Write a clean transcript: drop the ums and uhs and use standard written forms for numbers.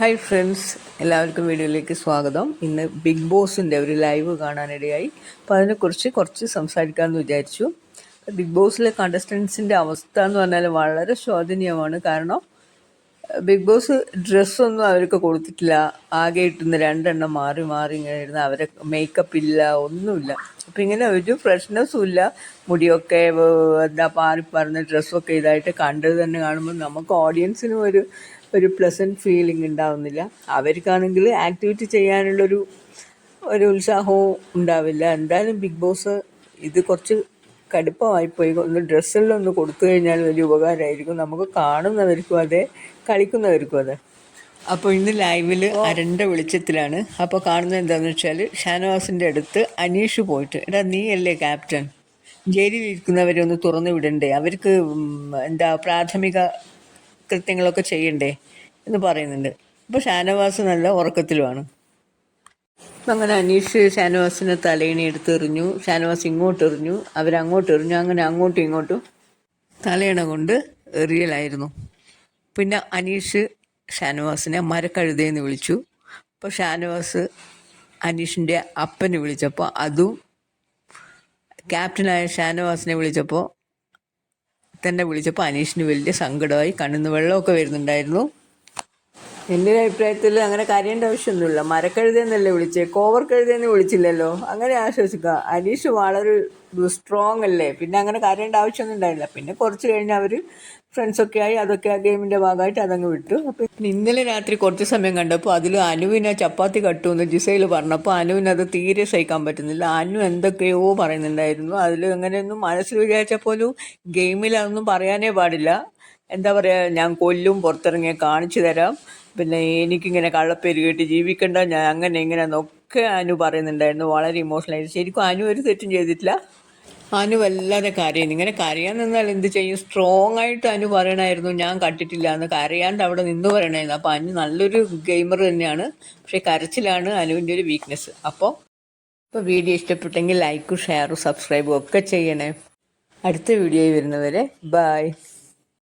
Hi friends, എല്ലാവർക്കും വീഡിയോയിലേക്ക് സ്വാഗതം. ഇന്ന് ബിഗ് ബോസിൻ്റെ ഒരു ലൈവ് കാണാനിടയായി. അപ്പോൾ അതിനെക്കുറിച്ച് കുറച്ച് സംസാരിക്കാമെന്ന് വിചാരിച്ചു. ബിഗ് ബോസിലെ കണ്ടസ്റ്റൻസിൻ്റെ അവസ്ഥ എന്ന് പറഞ്ഞാൽ വളരെ ശോചനീയമാണ്. കാരണം ബിഗ് ബോസ് ഡ്രസ്സൊന്നും അവർക്ക് കൊടുത്തിട്ടില്ല. ആകെ ഇട്ടുന്ന രണ്ടെണ്ണം മാറി മാറി ഇങ്ങനെ ഇരുന്ന് അവരെ മേക്കപ്പ് ഇല്ല, ഒന്നുമില്ല. അപ്പം ഇങ്ങനെ ഒരു ഫ്രഷ്നെസ്സും ഇല്ല. മുടിയൊക്കെ എന്താ പാറിപ്പറന്ന് ഡ്രസ്സൊക്കെ ഇതായിട്ട് കണ്ടത് തന്നെ കാണുമ്പോൾ നമുക്ക് ഓഡിയൻസിനും ഒരു പ്ലസൻറ്റ് ഫീലിംഗ് ഉണ്ടാവുന്നില്ല. അവർക്കാണെങ്കിൽ ആക്ടിവിറ്റി ചെയ്യാനുള്ളൊരു ഉത്സാഹവും ഉണ്ടാവില്ല. എന്തായാലും ബിഗ് ബോസ് ഇത് കുറച്ച് കടുപ്പമായിപ്പോയി. ഒന്ന് ഡ്രസ്സെല്ലാം ഒന്ന് കൊടുത്തു കഴിഞ്ഞാൽ വലിയ ഉപകാരമായിരിക്കും. നമുക്ക് കാണുന്നവർക്കും അതെ, കളിക്കുന്നവർക്കും അതെ. അപ്പോൾ ഇന്ന് ലൈവിൽ അരണ്ട വെളിച്ചത്തിലാണ്. അപ്പോൾ കാണുന്നത് എന്താണെന്ന് വെച്ചാൽ, ഷാനവാസിൻ്റെ അടുത്ത് അനീഷ് പോയിട്ട്, എടാ നീ അല്ലേ ക്യാപ്റ്റൻ, ജയിലിലിരിക്കുന്നവരെ ഒന്ന് തുറന്നു വിടണ്ടേ, അവർക്ക് പ്രാഥമിക കൃത്യങ്ങളൊക്കെ ചെയ്യണ്ടേ എന്ന് പറയുന്നുണ്ട്. അപ്പോൾ ഷാനവാസ് നല്ല ഉറക്കത്തിലുമാണ്. അങ്ങനെ അനീഷ് ഷാനവാസിനെ തലയിണി എടുത്തെറിഞ്ഞു. ഷാനവാസ് ഇങ്ങോട്ട് എറിഞ്ഞു, അവരങ്ങോട്ട് എറിഞ്ഞു. അങ്ങനെ അങ്ങോട്ടും ഇങ്ങോട്ടും തലയിണ കൊണ്ട് എറിയലായിരുന്നു. പിന്നെ അനീഷ് ഷാനവാസിനെ മരക്കഴുതയെന്ന് വിളിച്ചു. അപ്പോൾ ഷാനവാസ് അനീഷിൻ്റെ അപ്പനെ വിളിച്ചപ്പോൾ അതും, ക്യാപ്റ്റനായ ഷാനവാസിനെ വിളിച്ചപ്പോൾ അനീഷിന് വലിയ സങ്കടമായി, കണ്ണിന്ന് വെള്ളമൊക്കെ വരുന്നുണ്ടായിരുന്നു. എൻ്റെ അഭിപ്രായത്തിൽ അങ്ങനെ കരയേണ്ട ആവശ്യമൊന്നുമില്ല. മരക്കഴുതെന്നല്ലേ വിളിച്ചേ, കോവർ കഴുതെന്ന് വിളിച്ചില്ലല്ലോ. അങ്ങനെ ആശ്വസിക്കുക. അനീഷ് വളരെ സ്ട്രോങ് അല്ലേ, പിന്നെ അങ്ങനെ കരയേണ്ട ആവശ്യമൊന്നും ഉണ്ടായില്ല. പിന്നെ കുറച്ച് കഴിഞ്ഞ് അവർ ഫ്രണ്ട്സൊക്കെ ആയി, അതൊക്കെ ആ ഗെയിമിൻ്റെ ഭാഗമായിട്ട് അതങ്ങ് വിട്ടു. അപ്പം ഇന്നലെ രാത്രി കുറച്ച് സമയം കണ്ടപ്പോൾ അതിൽ അനുവിനെ ചപ്പാത്തി കട്ടുമെന്ന് ജിസയിൽ പറഞ്ഞപ്പോൾ അനുവിനത് തീരെ സഹിക്കാൻ പറ്റുന്നില്ല. അനു എന്തൊക്കെയോ പറയുന്നുണ്ടായിരുന്നു. അതിൽ അങ്ങനെയൊന്നും മനസ്സിൽ വിചാരിച്ചാൽ പോലും ഗെയിമിൽ അതൊന്നും പറയാനേ പാടില്ല. എന്താ പറയുക, ഞാൻ കൊല്ലും, പുറത്തിറങ്ങിയാൽ കാണിച്ചു തരാം, പിന്നെ എനിക്കിങ്ങനെ കള്ളപ്പേര് കേട്ട് ജീവിക്കണ്ട, ഞാൻ അങ്ങനെ ഇങ്ങനെയെന്നൊക്കെ അനു പറയുന്നുണ്ടായിരുന്നു. വളരെ ഇമോഷണലായിട്ട്. ശരിക്കും അനു ഒരു തെറ്റും ചെയ്തിട്ടില്ല. അനു വല്ലാതെ കരയുന്നു. ഇങ്ങനെ കരയാൻ നിന്നാൽ എന്ത് ചെയ്യും? സ്ട്രോങ് ആയിട്ട് അനു പറയണമായിരുന്നു ഞാൻ കട്ടിട്ടില്ല എന്ന്. കരയാണ്ട് അവിടെ നിന്ന് പറയണമായിരുന്നു. അപ്പോൾ അനു നല്ലൊരു ഗെയിമർ തന്നെയാണ്. പക്ഷേ കരച്ചിലാണ് അനുവിൻ്റെ ഒരു വീക്ക്നെസ്. അപ്പോൾ വീഡിയോ ഇഷ്ടപ്പെട്ടെങ്കിൽ ലൈക്കും ഷെയറും സബ്സ്ക്രൈബും ഒക്കെ ചെയ്യണേ. അടുത്ത വീഡിയോയിൽ വരുന്നവരെ ബൈ.